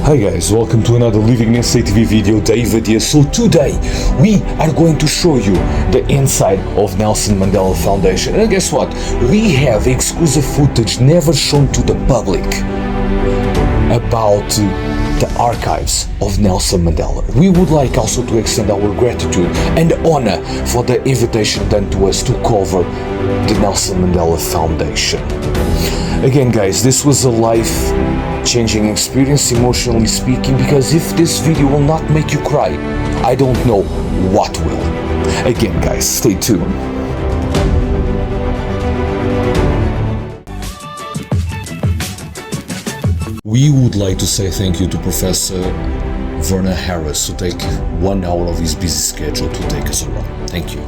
Hi guys, welcome to another LivinginSAtv video. David here. So today we are going to show you the inside of Nelson Mandela Foundation. And guess what? We have exclusive footage never shown to the public about the archives of Nelson Mandela. We would like also to extend our gratitude and honor for the invitation done to us to cover the Nelson Mandela Foundation. Again guys, this was a life-changing experience, emotionally speaking, because if this video will not make you cry, I don't know what will. Again guys, stay tuned. We would like to say thank you to Professor Werner Harris to take 1 hour of his busy schedule to take us around. Thank you.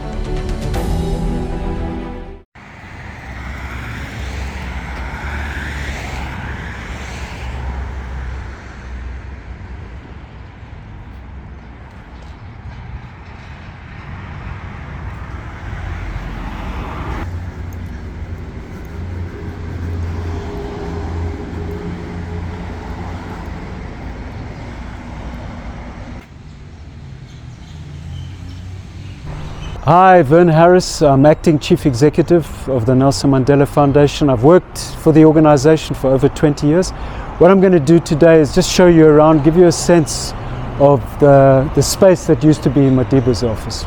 Hi, Werner Harris. I'm Acting Chief Executive of the Nelson Mandela Foundation. I've worked for the organization for over 20 years. What I'm going to do today is just show you around, give you a sense of the space that used to be Madiba's office.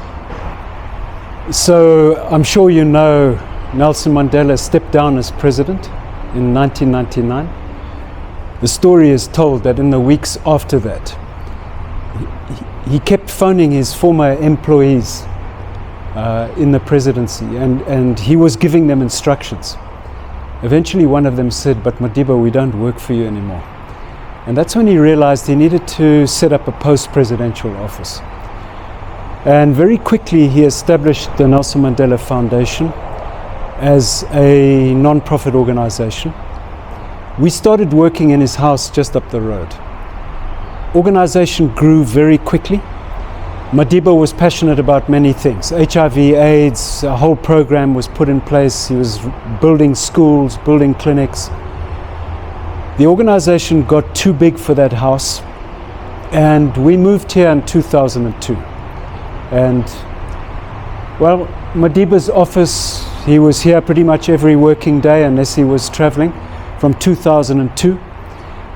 So I'm sure you know Nelson Mandela stepped down as president in 1999. The story is told that in the weeks after that, he kept phoning his former employees in the presidency, and he was giving them instructions. Eventually one of them said, "But Madiba, we don't work for you anymore." And that's when he realized he needed to set up a post-presidential office. And very quickly he established the Nelson Mandela Foundation as a non-profit organization. We started working in his house just up the road. Organization grew very quickly. Madiba was passionate about many things. HIV/AIDS, a whole program was put in place. He was building schools, building clinics. The organization got too big for that house, and we moved here in 2002. And well, Madiba's office, he was here pretty much every working day unless he was traveling, from 2002.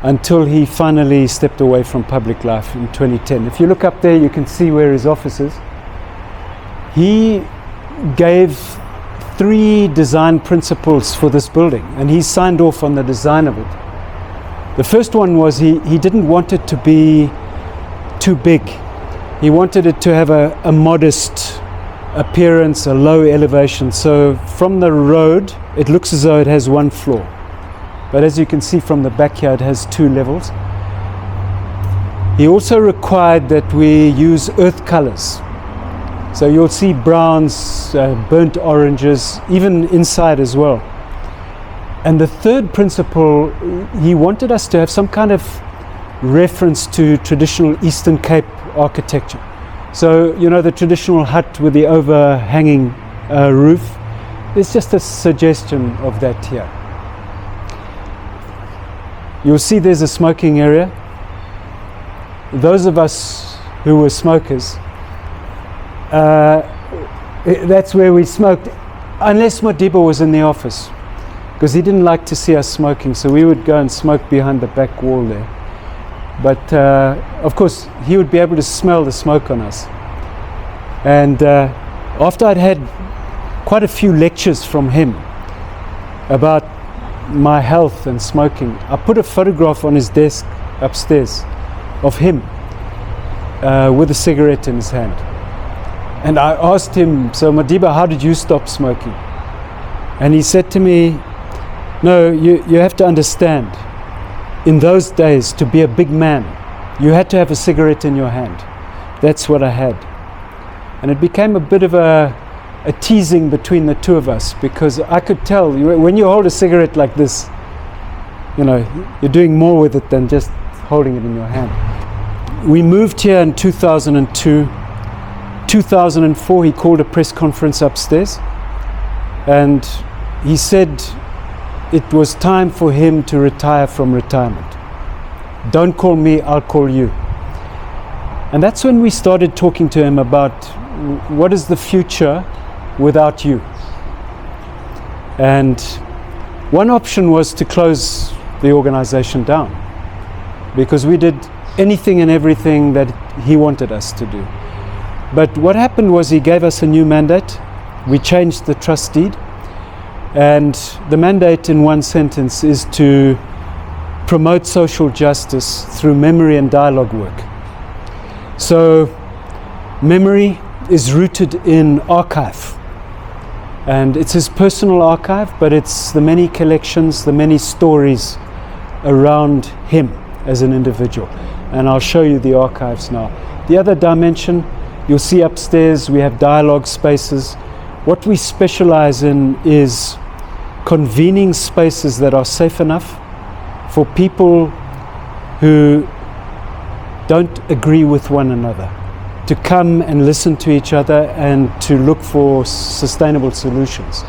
Until he finally stepped away from public life in 2010. If you look up there, you can see where his office is. He gave 3 design principles for this building, and he signed off on the design of it. The first one was he didn't want it to be too big. He wanted it to have a modest appearance, a low elevation. So from the road, it looks as though it has 1 floor. But as you can see from the backyard, it has 2 levels. He also required that we use earth colors. So you'll see browns, burnt oranges, even inside as well. And the third principle, he wanted us to have some kind of reference to traditional Eastern Cape architecture. So, you know, the traditional hut with the overhanging roof. There's just a suggestion of that here. You'll see there's a smoking area. Those of us who were smokers, that's where we smoked, unless Madiba was in the office, because he didn't like to see us smoking, so we would go and smoke behind the back wall there. But of course, he would be able to smell the smoke on us. And after I'd had quite a few lectures from him about my health and smoking, I put a photograph on his desk upstairs of him with a cigarette in his hand. And I asked him, "So Madiba, how did you stop smoking?" And he said to me, "No, you have to understand, in those days, to be a big man, you had to have a cigarette in your hand." That's what I had. And it became a bit of a teasing between the two of us, because I could tell when you hold a cigarette like this, you know, you're doing more with it than just holding it in your hand. We moved here in 2002. 2004 he called a press conference upstairs, and he said it was time for him to retire from retirement. Don't call me, I'll call you. And that's when we started talking to him about what is the future without you. And one option was to close the organization down, because we did anything and everything that he wanted us to do. But what happened was he gave us a new mandate. We changed the trust deed, and the mandate in one sentence is to promote social justice through memory and dialogue work. So memory is rooted in archive, and it's his personal archive, but it's the many collections, the many stories around him as an individual. And I'll show you the archives now. The other dimension, you'll see upstairs, we have dialogue spaces. What we specialize in is convening spaces that are safe enough for people who don't agree with one another to come and listen to each other and to look for sustainable solutions.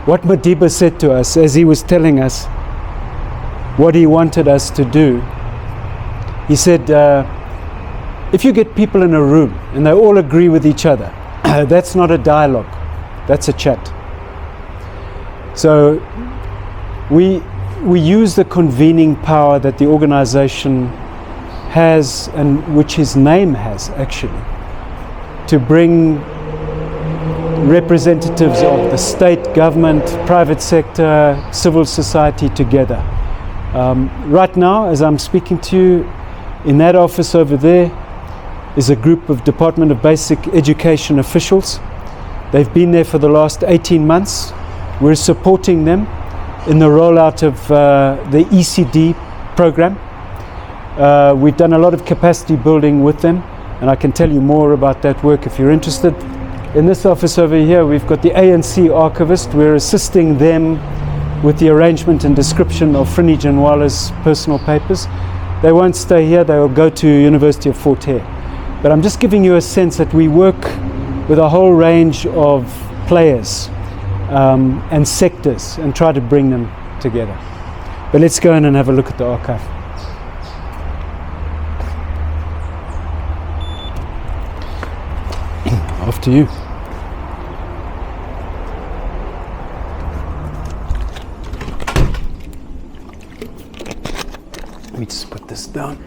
What Madiba said to us as he was telling us what he wanted us to do, he said, if you get people in a room and they all agree with each other, that's not a dialogue, that's a chat. So we use the convening power that the organization has, and which his name has actually, to bring representatives of the state, government, private sector, civil society together. Right now, as I'm speaking to you, in that office over there is a group of Department of Basic Education officials. They've been there for the last 18 months. We're supporting them in the rollout of the ECD program. We've done a lot of capacity building with them, and I can tell you more about that work if you're interested. In this office over here, we've got the ANC archivist. We're assisting them with the arrangement and description of Frini Janwala's personal papers. They won't stay here, they will go to University of Fort Hare. But I'm just giving you a sense that we work with a whole range of players and sectors and try to bring them together. But let's go in and have a look at the archive. After you. Let me just put this down.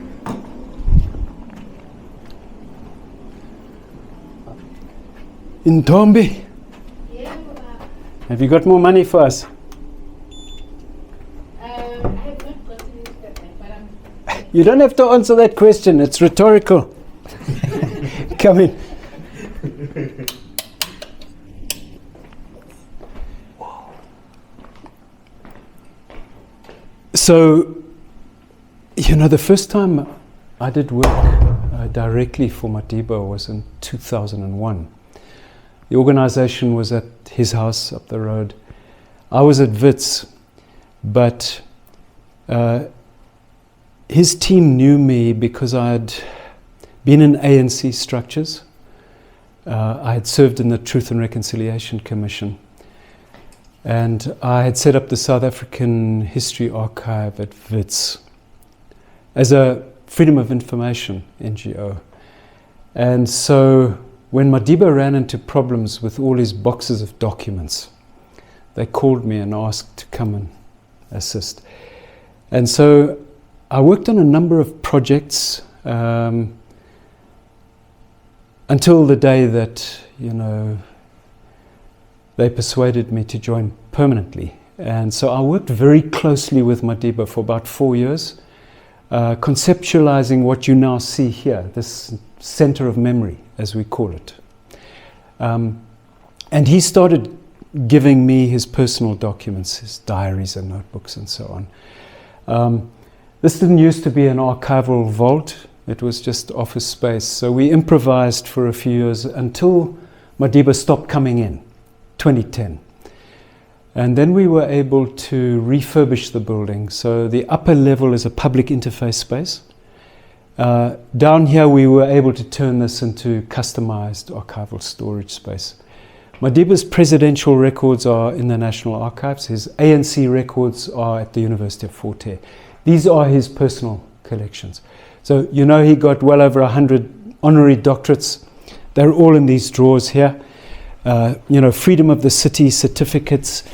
Ntombi, have you got more money for us? I have not gotten into that, but I'm... You don't have to answer that question, it's rhetorical. Come in. So, you know, the first time I did work directly for Madiba was in 2001. The organization was at his house up the road. I was at Wits, but his team knew me because I had been in ANC structures. I had served in the Truth and Reconciliation Commission, and I had set up the South African History Archive at Wits as a Freedom of Information NGO. And so when Madiba ran into problems with all his boxes of documents, they called me and asked to come and assist. And so I worked on a number of projects until the day that, you know, they persuaded me to join permanently. And so I worked very closely with Madiba for about 4 years, conceptualizing what you now see here, this center of memory, as we call it. And he started giving me his personal documents, his diaries and notebooks and so on. This didn't used to be an archival vault, it was just office space. So we improvised for a few years until Madiba stopped coming in, 2010. And then we were able to refurbish the building. So the upper level is a public interface space. Down here we were able to turn this into customized archival storage space. Madiba's presidential records are in the National Archives. His ANC records are at the University of Fort Hare. These are his personal collections. So you know he got well over 100 honorary doctorates. They're all in these drawers here. Freedom of the City certificates.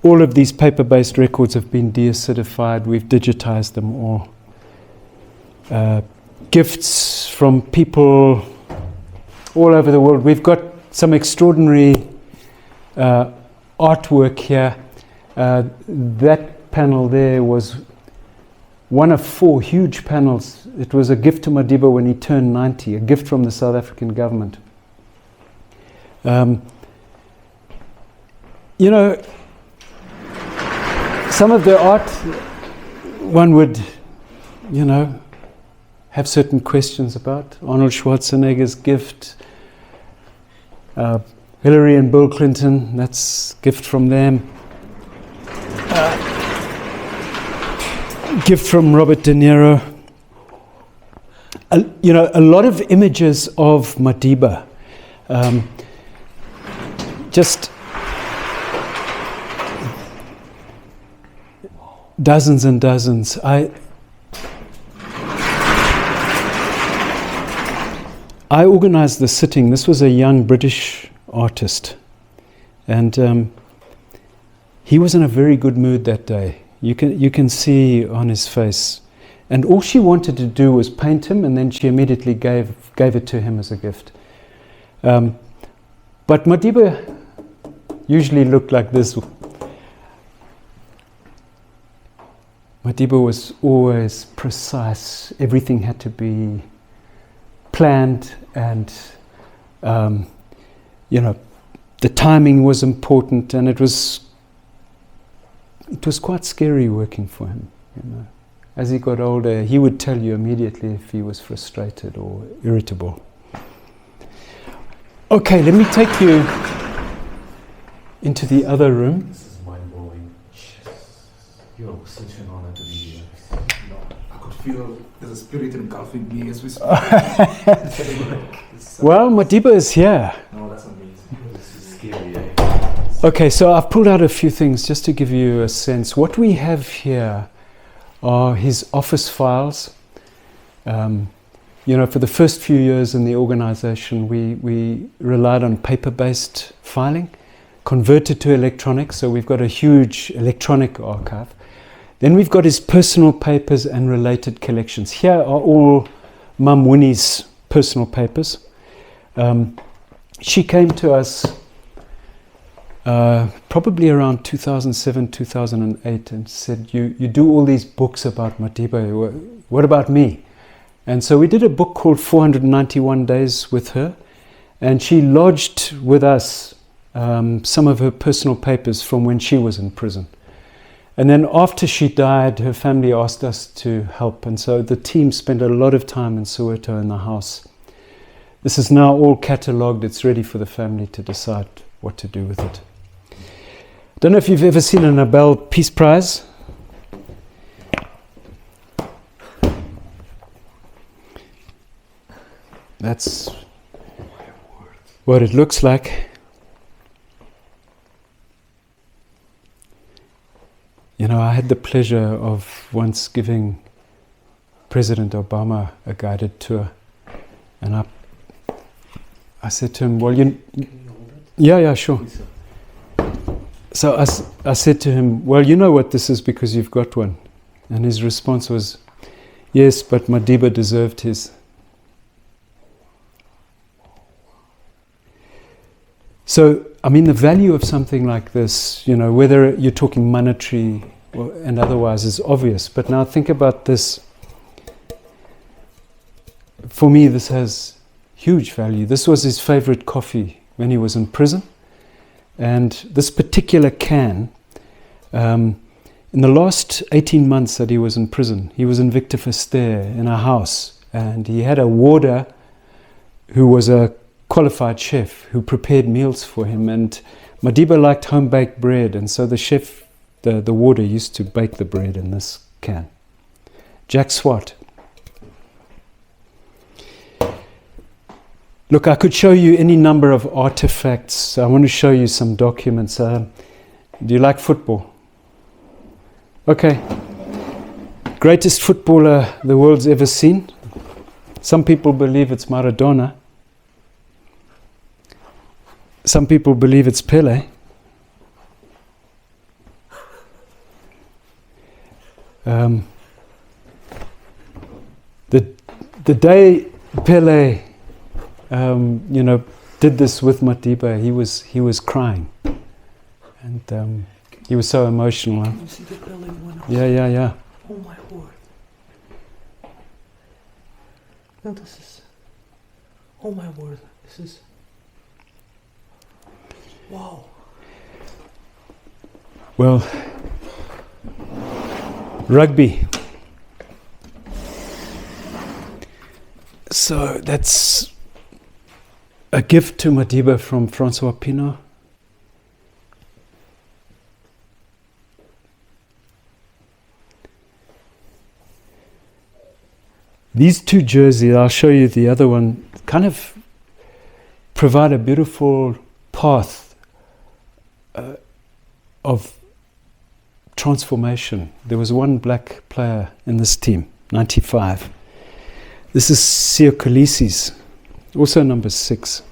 All of these paper-based records have been deacidified. We've digitized them all. Gifts from people all over the world. We've got some extraordinary artwork here. That panel there was one of 4 huge panels. It was a gift to Madiba when he turned 90, a gift from the South African government. Some of the art, one would, have certain questions about. Arnold Schwarzenegger's gift, Hillary and Bill Clinton, that's gift from them. Gift from Robert De Niro. A lot of images of Madiba. Just dozens and dozens. I organized the sitting. This was a young British artist, and he was in a very good mood that day. You can see on his face, and all she wanted to do was paint him, and then she immediately gave it to him as a gift. But Madiba usually looked like this. Madiba was always precise. Everything had to be planned, and the timing was important, and it was quite scary working for him. As he got older, he would tell you immediately if he was frustrated or irritable. Okay, let me take you into the other room. This is mind-blowing. Yo, such an honor to be here. I could feel there's a spirit engulfing me as we speak. Well, Madiba is here. No, that's amazing. This is scary, eh? Okay, so I've pulled out a few things just to give you a sense. What we have here are his office files. For the first few years in the organization, we relied on paper-based filing, converted to electronic, so we've got a huge electronic archive. Then we've got his personal papers and related collections. Here are all Mum Winnie's personal papers. She came to us probably around 2007, 2008 and said, you do all these books about Madiba, what about me? And so we did a book called 491 Days with her, and she lodged with us some of her personal papers from when she was in prison. And then after she died, her family asked us to help, and so the team spent a lot of time in Soweto in the house. This is now all catalogued. It's ready for the family to decide what to do with it. Don't know if you've ever seen a Nobel Peace Prize. That's what it looks like. I had the pleasure of once giving President Obama a guided tour, and I said to him, well, yeah, sure. So I said to him, well, you know what this is because you've got one. And his response was, yes, but Madiba deserved his. So, the value of something like this, whether you're talking monetary and otherwise is obvious. But now think about this. For me, this has huge value. This was his favorite coffee when he was in prison. And this particular can, in the last 18 months that he was in prison, he was in Victor Verster in a house. And he had a warder who was a qualified chef who prepared meals for him. And Madiba liked home-baked bread. And so the chef, the warder, used to bake the bread in this can. Jack Swart. Look, I could show you any number of artifacts. I want to show you some documents. Do you like football? Okay. greatest footballer the world's ever seen. Some people believe it's Maradona. Some people believe it's Pele. The day Pele, did this with Madiba, he was crying, and he was so emotional. Can you see the Pele one? Yeah. Oh my word! No, this is. Oh my word! This is. Wow. Well, rugby. So that's a gift to Madiba from Francois Pinault. These two jerseys, I'll show you the other one, kind of provide a beautiful path of transformation. There was one black player in this team, 95. This is Siya Kolisi's, also number 6.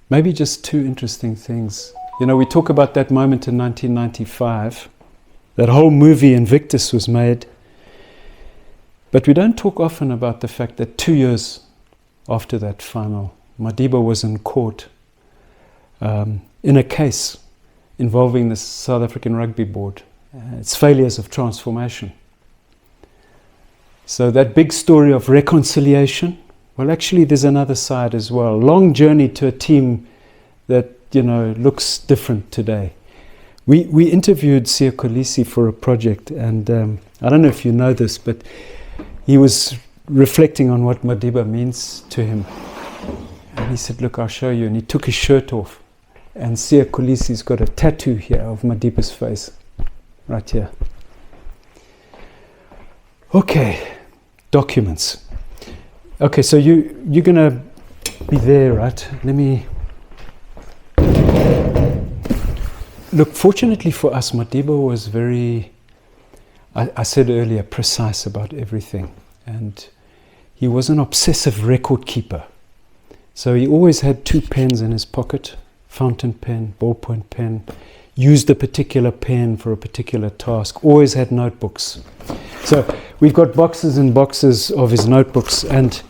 Maybe just two interesting things. We talk about that moment in 1995. That whole movie Invictus was made. But we don't talk often about the fact that 2 years after that final, Madiba was in court in a case involving the South African Rugby Board, its failures of transformation. So that big story of reconciliation, well, actually there's another side as well. Long journey to a team that, looks different today. We interviewed Siya Kolisi for a project, and I don't know if you know this, but he was reflecting on what Madiba means to him. And he said, look, I'll show you. And he took his shirt off. And Siya Kolisi's got a tattoo here of Madiba's face, right here. Okay, documents. Okay, so you're going to be there, right? Let me... Look, fortunately for us, Madiba was very, I said earlier, precise about everything. And he was an obsessive record keeper. So he always had 2 pens in his pocket, fountain pen, ballpoint pen, used a particular pen for a particular task, always had notebooks. So we've got boxes and boxes of his notebooks, and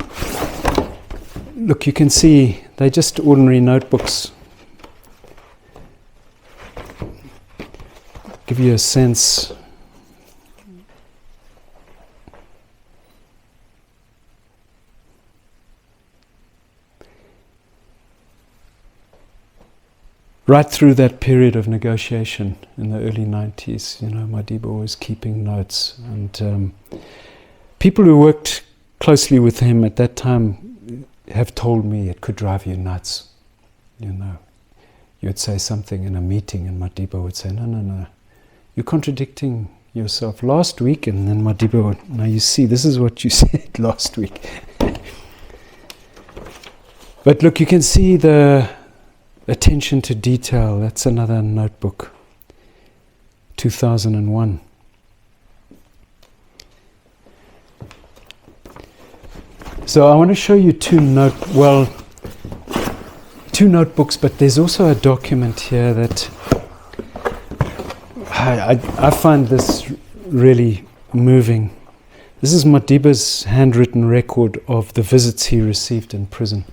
look, you can see they're just ordinary notebooks. Give you a sense. Right through that period of negotiation in the early 90s, Madiba was keeping notes, and people who worked closely with him at that time have told me it could drive you nuts. You would say something in a meeting and Madiba would say, no, you're contradicting yourself last week, and then Madiba would, now you see, this is what you said last week. But look, you can see the attention to detail. That's another notebook, 2001. So I want to show you two notebooks, but there's also a document here that I find this really moving. This is Madiba's handwritten record of the visits he received in prison.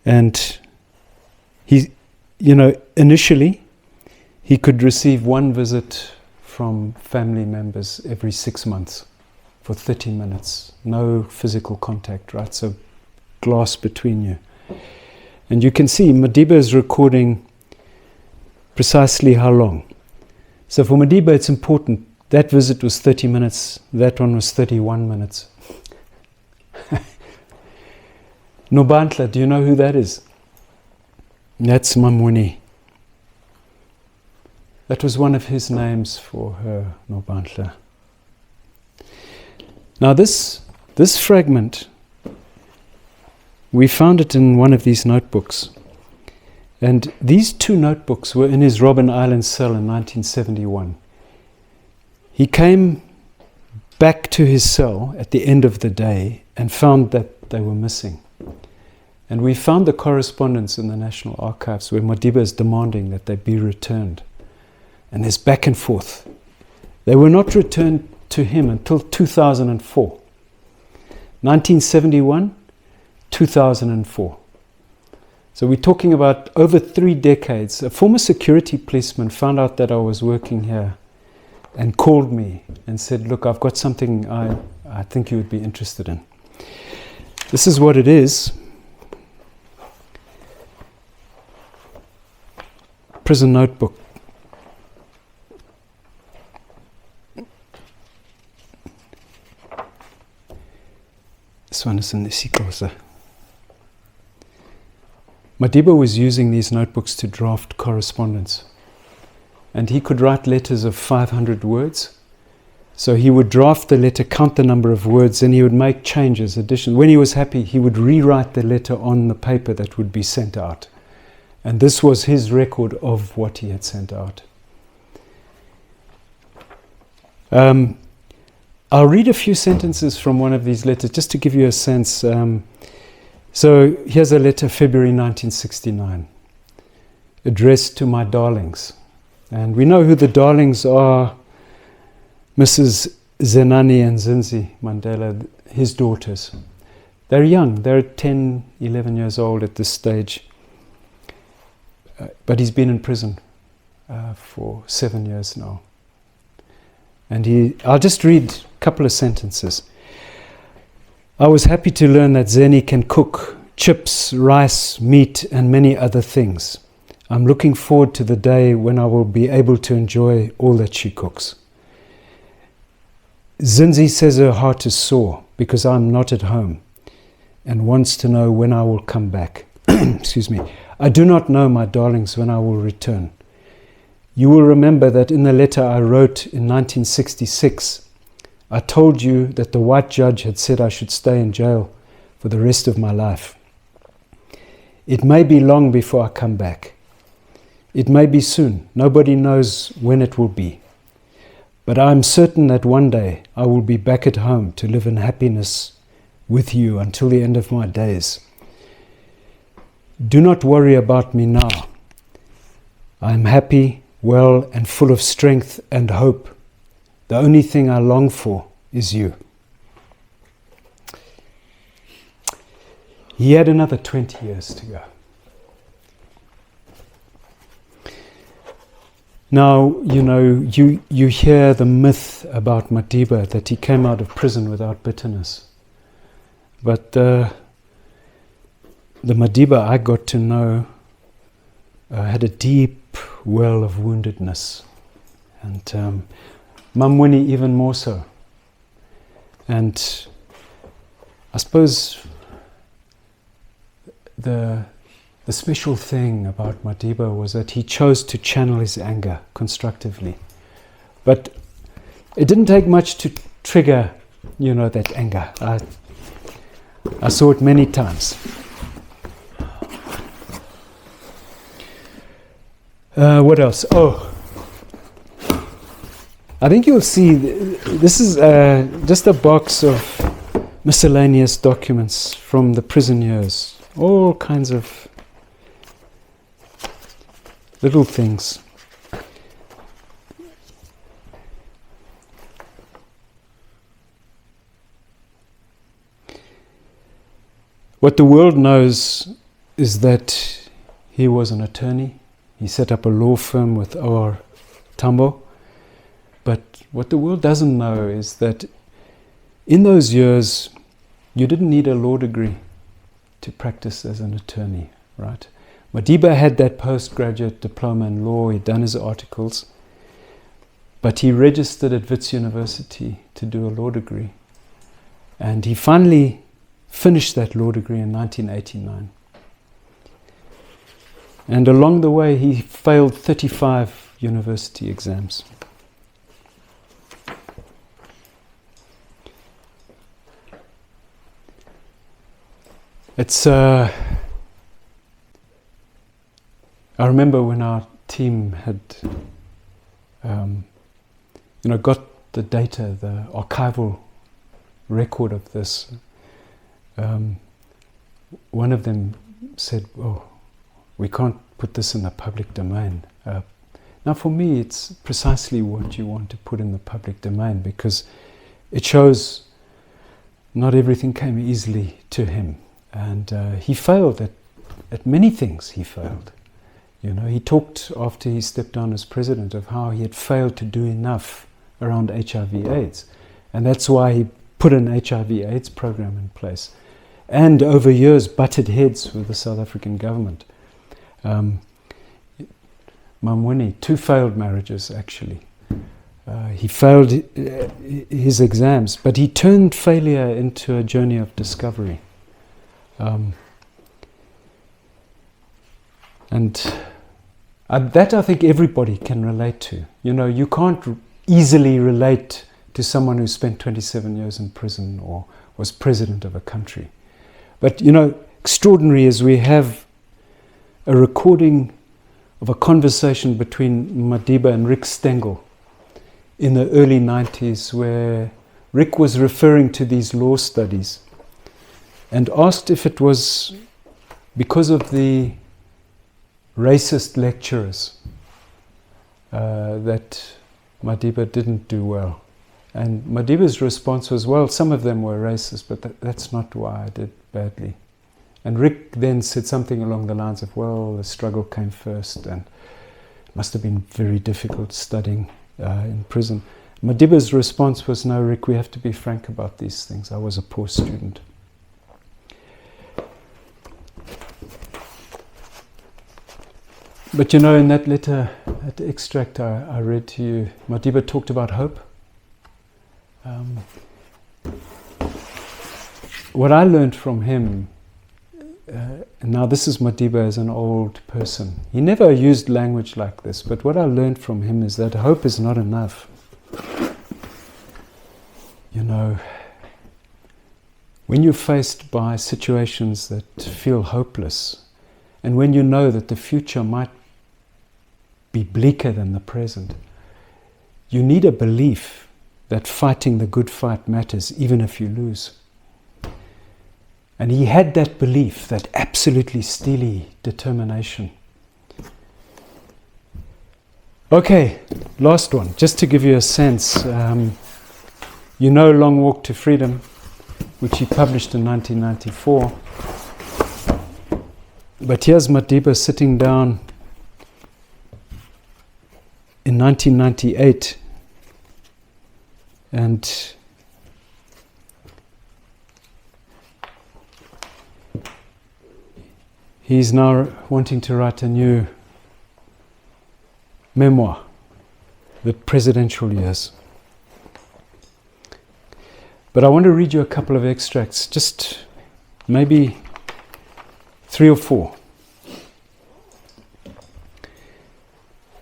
And he, initially he could receive 1 visit from family members every 6 months for 30 minutes. No physical contact, right? So glass between you. And you can see Madiba is recording precisely how long. So for Madiba it's important. That visit was 30 minutes, that one was 31 minutes. Nobantla, do you know who that is? That's Mamuni. That was one of his names for her, Nobantla. Now this fragment we found it in one of these notebooks. And these two notebooks were in his Robben Island cell in 1971. He came back to his cell at the end of the day and found that they were missing. And we found the correspondence in the National Archives where Madiba is demanding that they be returned. And there's back and forth. They were not returned to him until 2004. 1971, 2004. So we're talking about over 3 decades. A former security policeman found out that I was working here and called me and said, look, I've got something I think you would be interested in. This is what it is. Prison notebook. This one is in isiXhosa. Madiba was using these notebooks to draft correspondence. And he could write letters of 500 words. So he would draft the letter, count the number of words, and he would make changes, additions. When he was happy, he would rewrite the letter on the paper that would be sent out. And this was his record of what he had sent out. I'll read a few sentences from one of these letters, just to give you a sense. So here's a letter, February 1969, addressed to my darlings. And we know who the darlings are, Mrs. Zenani and Zinzi Mandela, his daughters. They're young, they're 10, 11 years old at this stage. But he's been in prison for 7 years now. And I'll just read a couple of sentences. I was happy to learn that Zeni can cook chips, rice, meat, and many other things. I'm looking forward to the day when I will be able to enjoy all that she cooks. Zinzi says her heart is sore because I'm not at home and wants to know when I will come back. Excuse me. I do not know, my darlings, when I will return. You will remember that in the letter I wrote in 1966, I told you that the white judge had said I should stay in jail for the rest of my life. It may be long before I come back. It may be soon. Nobody knows when it will be. But I am certain that one day I will be back at home to live in happiness with you until the end of my days. Do not worry about me now. I am happy, well, and full of strength and hope. The only thing I long for is you. He had another 20 years to go. Now, you hear the myth about Madiba that he came out of prison without bitterness. But the Madiba I got to know had a deep well of woundedness. And Mamwini even more so. And I suppose the special thing about Madiba was that he chose to channel his anger constructively. But it didn't take much to trigger, that anger. I saw it many times. What else? Oh, I think you'll see, this is just a box of miscellaneous documents from the prison years. All kinds of little things. What the world knows is that he was an attorney. He set up a law firm with O.R. Tambo. But what the world doesn't know is that in those years, you didn't need a law degree to practice as an attorney, right? Madiba had that postgraduate diploma in law, he'd done his articles, but he registered at Wits University to do a law degree. And he finally finished that law degree in 1989. And along the way, he failed 35 university exams. It's. I remember when our team had, got the data, the archival record of this. One of them said, "Oh, we can't put this in the public domain." Now, for me, it's precisely what you want to put in the public domain, because it shows not everything came easily to him, and he failed at many things. He failed. He talked after he stepped down as president of how he had failed to do enough around HIV/AIDS, and that's why he put an HIV/AIDS program in place, and over years butted heads with the South African government. Mamwini, 2 failed marriages actually. He failed his exams, but he turned failure into a journey of discovery. That I think everybody can relate to. You can't easily relate to someone who spent 27 years in prison or was president of a country. But extraordinary is we have a recording of a conversation between Madiba and Rick Stengel in the early 90s, where Rick was referring to these law studies and asked if it was because of the racist lecturers that Madiba didn't do well. And Madiba's response was, well, some of them were racist, but that's not why I did badly. And Rick then said something along the lines of, well, the struggle came first, and it must have been very difficult studying in prison. Madiba's response was, no, Rick, we have to be frank about these things. I was a poor student. But in that letter, that extract I read to you, Madiba talked about hope. What I learned from him, and now this is Madiba as an old person. He never used language like this, but what I learned from him is that hope is not enough. When you're faced by situations that feel hopeless, and when you know that the future might be bleaker than the present, you need a belief that fighting the good fight matters, even if you lose. And he had that belief, that absolutely steely determination. Okay, last one, just to give you a sense. Long Walk to Freedom, which he published in 1994. But here's Madiba sitting down in 1998, and he's now wanting to write a new memoir, The Presidential Years. But I want to read you a couple of extracts, just maybe 3 or 4.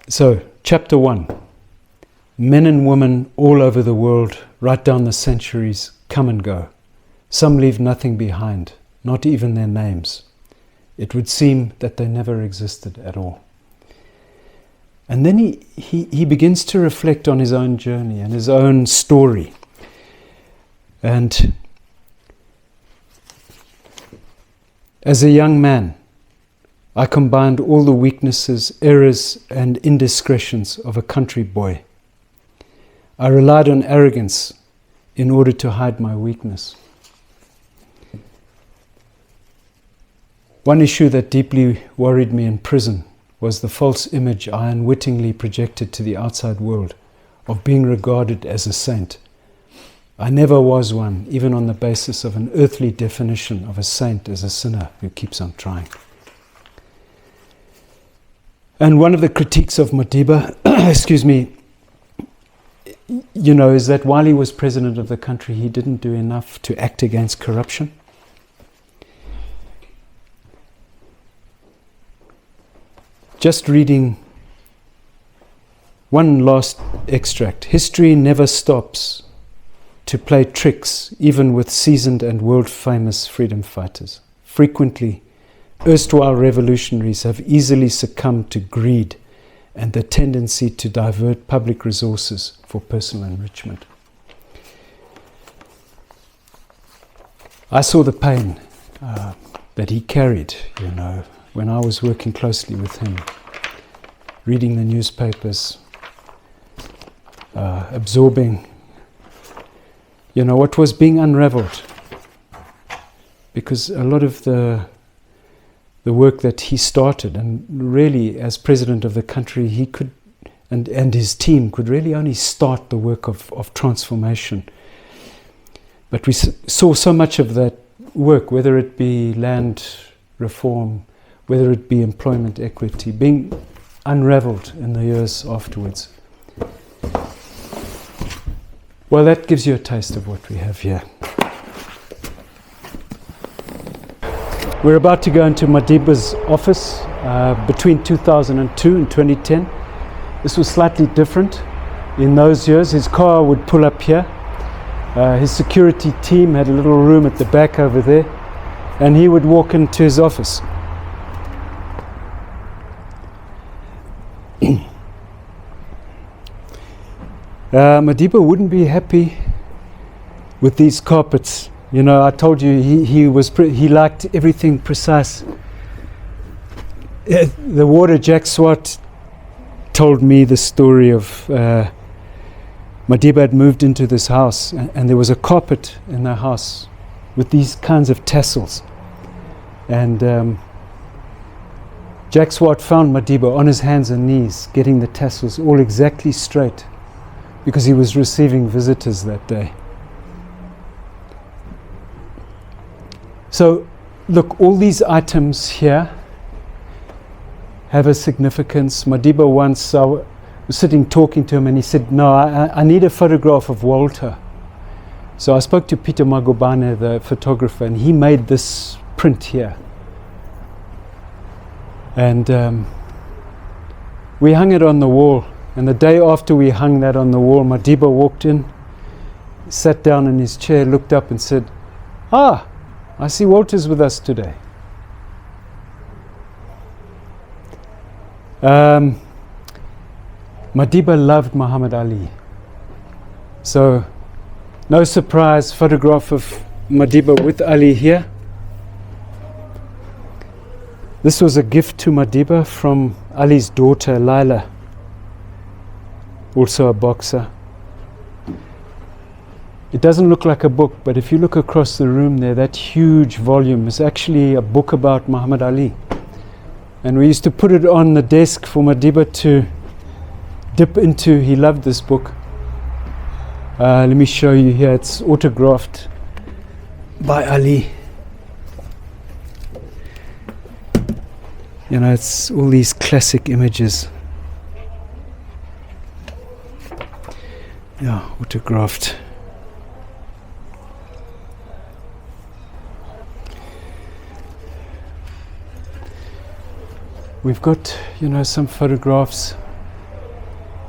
So, Chapter 1. Men and women all over the world, right down the centuries, come and go. Some leave nothing behind, not even their names. It would seem that they never existed at all. And then he begins to reflect on his own journey and his own story. And as a young man, I combined all the weaknesses, errors, and indiscretions of a country boy. I relied on arrogance in order to hide my weakness. One issue that deeply worried me in prison was the false image I unwittingly projected to the outside world of being regarded as a saint. I never was one, even on the basis of an earthly definition of a saint as a sinner who keeps on trying. And one of the critiques of Madiba, is that while he was president of the country, he didn't do enough to act against corruption. Just reading one last extract. History never stops to play tricks, even with seasoned and world-famous freedom fighters. frequently, erstwhile revolutionaries have easily succumbed to greed and the tendency to divert public resources for personal enrichment. I saw the pain that he carried, when I was working closely with him, reading the newspapers, absorbing, what was being unraveled. Because a lot of the work that he started, and really as president of the country, he could, and his team could really only start the work of transformation. But we saw so much of that work, whether it be land reform, whether it be employment equity, being unraveled in the years afterwards. Well, that gives you a taste of what we have here. We're about to go into Madiba's office between 2002 and 2010. This was slightly different. In those years, his car would pull up here. His security team had a little room at the back over there, and he would walk into his office. Madiba wouldn't be happy with these carpets. I told you he liked everything precise. The warder Jack Swart told me the story of Madiba had moved into this house, and there was a carpet in the house with these kinds of tassels. And Jack Swart found Madiba on his hands and knees, getting the tassels all exactly straight, because he was receiving visitors that day. So, look, all these items here have a significance. Madiba once, I was sitting talking to him, and he said, no, I need a photograph of Walter. So I spoke to Peter Magobane, the photographer, and he made this print here. And we hung it on the wall. And the day after we hung that on the wall, Madiba walked in, sat down in his chair, looked up and said, I see Walter's with us today. Madiba loved Muhammad Ali. So, no surprise, photograph of Madiba with Ali here. This was a gift to Madiba from Ali's daughter, Laila, also a boxer. It doesn't look like a book, but if you look across the room there, that huge volume is actually a book about Muhammad Ali. And we used to put it on the desk for Madiba to dip into. He loved this book. Let me show you here. It's autographed by Ali. It's all these classic images. Yeah, autographed. We've got, some photographs.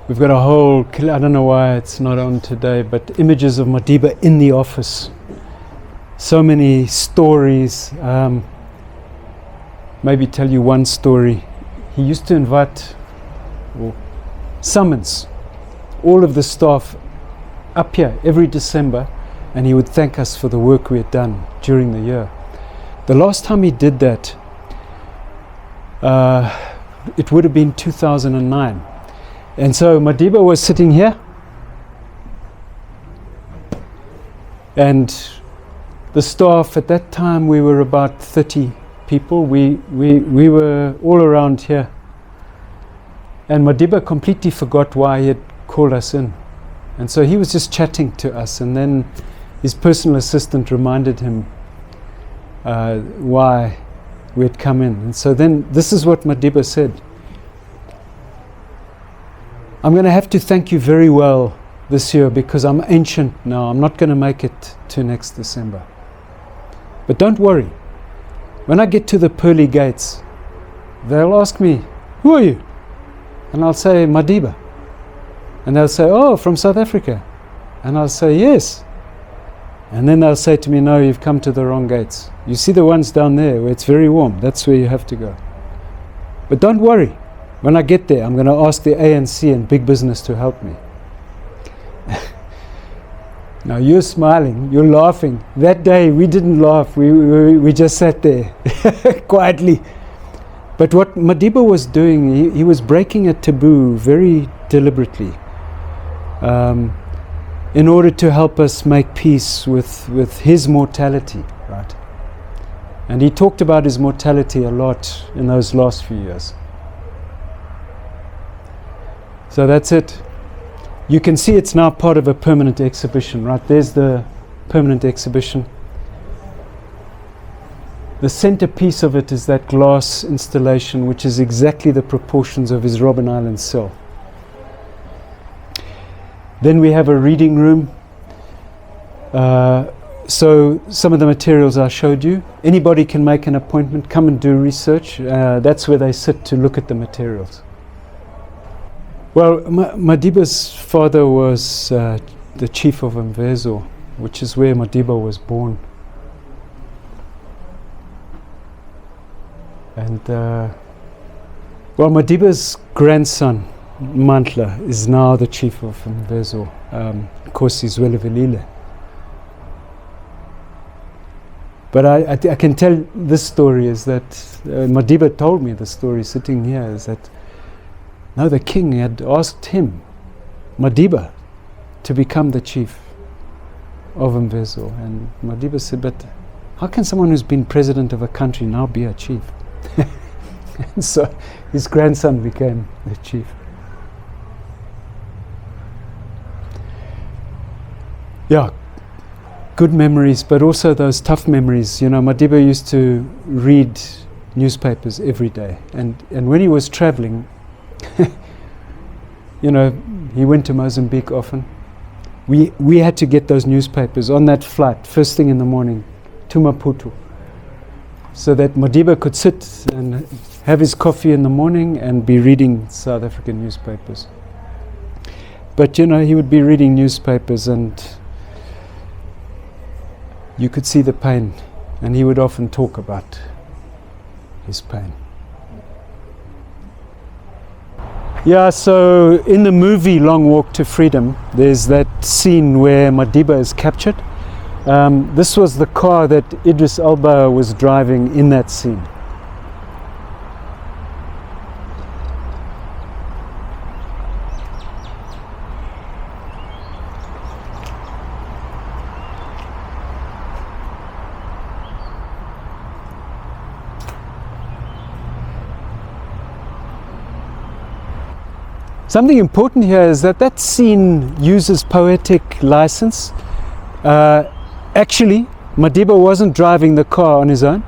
We've got a whole, I don't know why it's not on today, but images of Madiba in the office. So many stories. Maybe tell you one story. He used to invite, or summons, all of the staff up here every December, and he would thank us for the work we had done during the year. The last time he did that, it would have been 2009. And so Madiba was sitting here, and the staff at that time, we were about 30 people. We were all around here. And Madiba completely forgot why he had called us in. And so he was just chatting to us, and then his personal assistant reminded him why we had come in. And so then this is what Madiba said. I'm going to have to thank you very well this year because I'm ancient now. I'm not going to make it to next December. But don't worry. When I get to the pearly gates, they'll ask me, who are you? And I'll say, Madiba. And they'll say, oh, from South Africa. And I'll say, yes. And then they'll say to me, no, you've come to the wrong gates. You see the ones down there where it's very warm, that's where you have to go. But don't worry, when I get there, I'm going to ask the ANC and big business to help me. Now you're smiling, you're laughing. That day we didn't laugh, we just sat there quietly. But what Madiba was doing, he was breaking a taboo very deliberately in order to help us make peace with his mortality, right? And he talked about his mortality a lot in those last few years. So that's it. You can see it's now part of a permanent exhibition, right? There's the permanent exhibition. The centerpiece of it is that glass installation, which is exactly the proportions of his Robben Island cell. Then we have a reading room. So some of the materials I showed you, anybody can make an appointment, come and do research. That's where they sit to look at the materials. Well, Madiba's father was the chief of Mvezo, which is where Madiba was born. And well, Madiba's grandson, Mandela, is now the chief of Mvezo. Of course, he's Welevelile. But I can tell this story is that Madiba told me the story sitting here is that no, the king had asked him, Madiba, to become the chief of Mvezo. And Madiba said, but how can someone who's been president of a country now be a chief? And so his grandson became the chief. Yeah, good memories, but also those tough memories. You know, Madiba used to read newspapers every day. And when he was traveling, you know, he went to Mozambique often. We had to get those newspapers on that flight, first thing in the morning, to Maputo, so that Madiba could sit and have his coffee in the morning and be reading South African newspapers. But, you know, he would be reading newspapers and you could see the pain, and he would often talk about his pain. Yeah, so in the movie Long Walk to Freedom, there's that scene where Madiba is captured. This was the car that Idris Elba was driving in that scene. Something important here is that scene uses poetic license. Actually, Madiba wasn't driving the car on his own.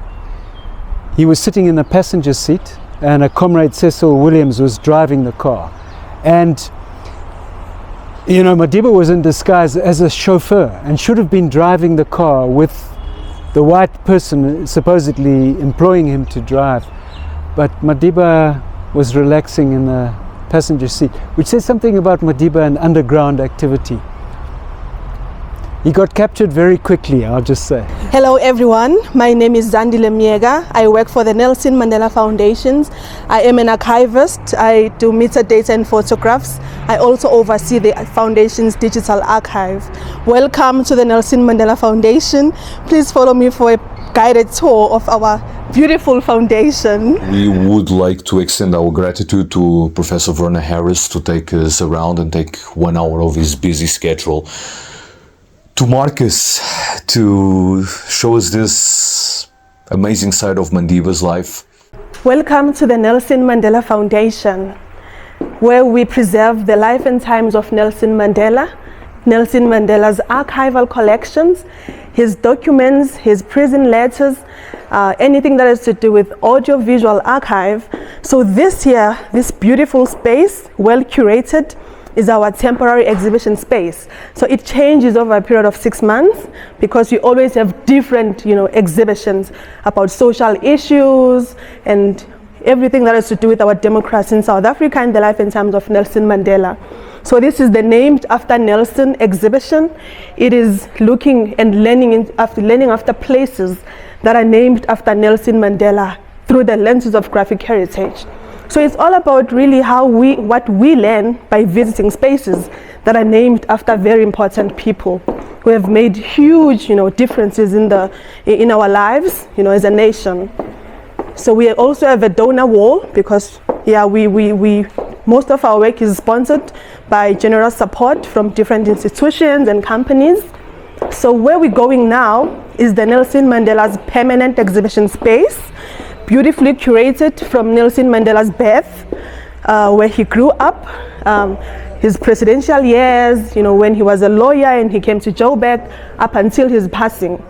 He was sitting in the passenger seat, and a comrade, Cecil Williams, was driving the car. And, you know, Madiba was in disguise as a chauffeur and should have been driving the car with the white person supposedly employing him to drive. But Madiba was relaxing in the passenger seat, which says something about Madiba and underground activity. He got captured very quickly, I'll just say. Hello everyone, my name is Zandile Miega. I work for the Nelson Mandela Foundations. I am an archivist. I do metadata and photographs. I also oversee the foundation's digital archive. Welcome to the Nelson Mandela Foundation. Please follow me for a guided tour of our beautiful foundation. We would like to extend our gratitude to Professor Werner Harris to take us around and take 1 hour of his busy schedule to mark us, to show us this amazing side of Madiba's life. Welcome to the Nelson Mandela Foundation, where we preserve the life and times of Nelson Mandela, Nelson Mandela's archival collections, his documents, his prison letters, anything that has to do with audio-visual archive. So this here, this beautiful space, well curated, is our temporary exhibition space. So it changes over a period of 6 months because we always have different, exhibitions about social issues and everything that has to do with our democracy in South Africa and the life and times of Nelson Mandela. So this is the Named After Nelson exhibition. It is looking and learning after places that are named after Nelson Mandela through the lenses of graphic heritage. So it's all about really what we learn by visiting spaces that are named after very important people who have made huge, differences in our lives, as a nation. So we also have a donor wall because, we most of our work is sponsored by generous support from different institutions and companies. So where we're going now is the Nelson Mandela's permanent exhibition space, beautifully curated from Nelson Mandela's birth, where he grew up, his presidential years, when he was a lawyer and he came to Joburg, up until his passing.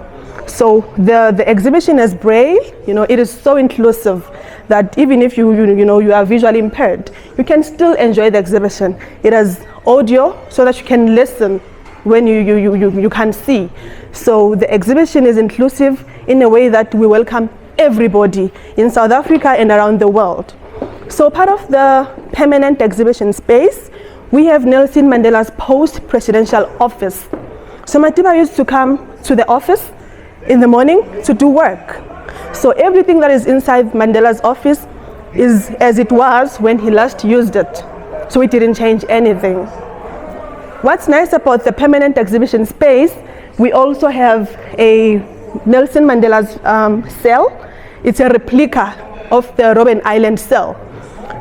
So the exhibition is braille, it is so inclusive that even if you are visually impaired, you can still enjoy the exhibition. It has audio so that you can listen when you can see. So the exhibition is inclusive in a way that we welcome everybody in South Africa and around the world. So part of the permanent exhibition space, we have Nelson Mandela's post-presidential office. So Madiba used to come to the office in the morning to do work. So everything that is inside Mandela's office is as it was when he last used it. So it didn't change anything. What's nice about the permanent exhibition space, we also have a Nelson Mandela's cell. It's a replica of the Robben Island cell.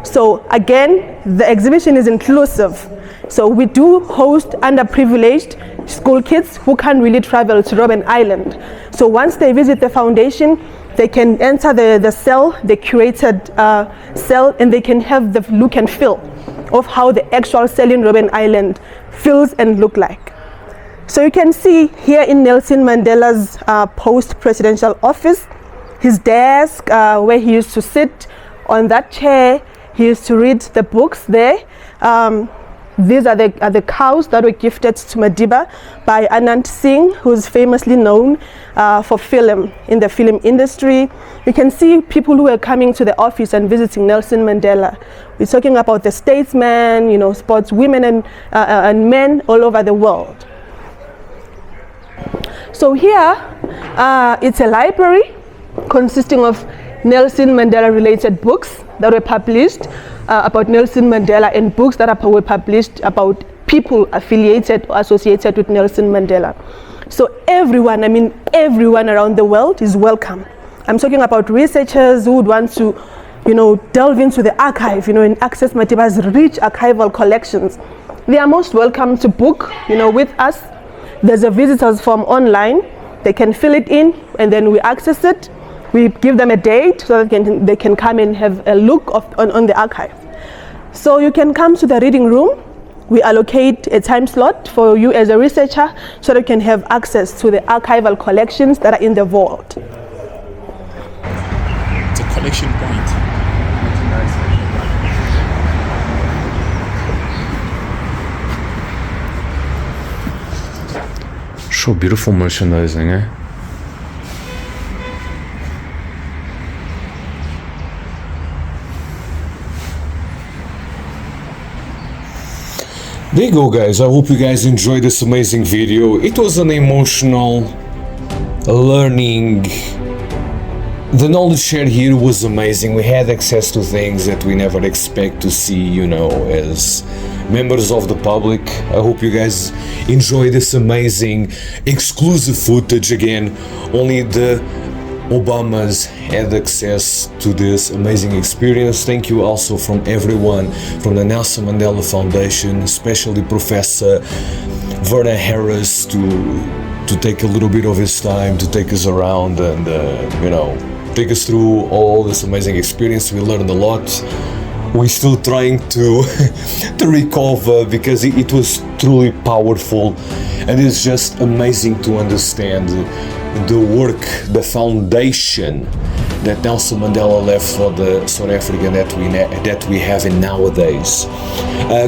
So again, the exhibition is inclusive. So we do host underprivileged school kids who can't really travel to Robben Island. So once they visit the foundation, they can enter the cell, the curated cell, and they can have the look and feel of how the actual cell in Robben Island feels and look like. So you can see here in Nelson Mandela's post-presidential office, his desk, where he used to sit on that chair. He used to read the books there. These are the cows that were gifted to Madiba by Anand Singh, who's famously known for film, in the film industry. You can see people who are coming to the office and visiting Nelson Mandela. We're talking about the statesmen, sportswomen and men all over the world. So here, it's a library consisting of Nelson Mandela related books that were published about Nelson Mandela and books that were published about people affiliated or associated with Nelson Mandela. So everyone around the world is welcome. I'm talking about researchers who would want to, delve into the archive, and access Madiba's rich archival collections. They are most welcome to book, with us. There's a visitors form online. They can fill it in and then we access it. We give them a date so that they can come and have a look on the archive. So you can come to the reading room. We allocate a time slot for you as a researcher so that you can have access to the archival collections that are in the vault. It's a collection point. So beautiful merchandising, eh? There you go, guys. I hope you guys enjoyed this amazing video. It was an emotional learning. The knowledge shared here was amazing. We had access to things that we never expect to see, as members of the public. I hope you guys enjoy this amazing exclusive footage. Again, only the Obamas had access to this amazing experience. Thank you also from everyone from the Nelson Mandela Foundation, especially Professor Werner Harris to take a little bit of his time to take us around and take us through all this amazing experience. We learned a lot. We're still trying to recover because it was truly powerful, and it's just amazing to understand the work, the foundation that Nelson Mandela left for the South African that we have in nowadays.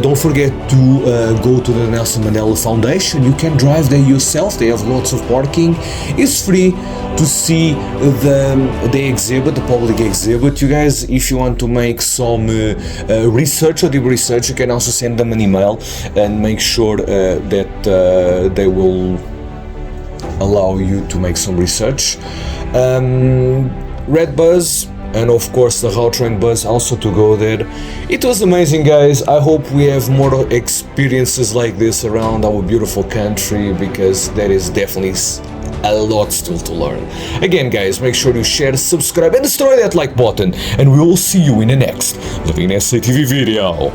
Don't forget to go to the Nelson Mandela Foundation. You can drive there yourself. They have lots of parking. It's free to see the exhibit, the public exhibit. You guys, if you want to make some research or deep research, you can also send them an email and make sure that they will allow you to make some research. Red Bus and of course the Gautrain bus also to go there. It was amazing, guys. I hope we have more experiences like this around our beautiful country, because there is definitely a lot still to learn. Again, guys, make sure you share, subscribe and destroy that like button, and we will see you in the next LivinginSAtv video.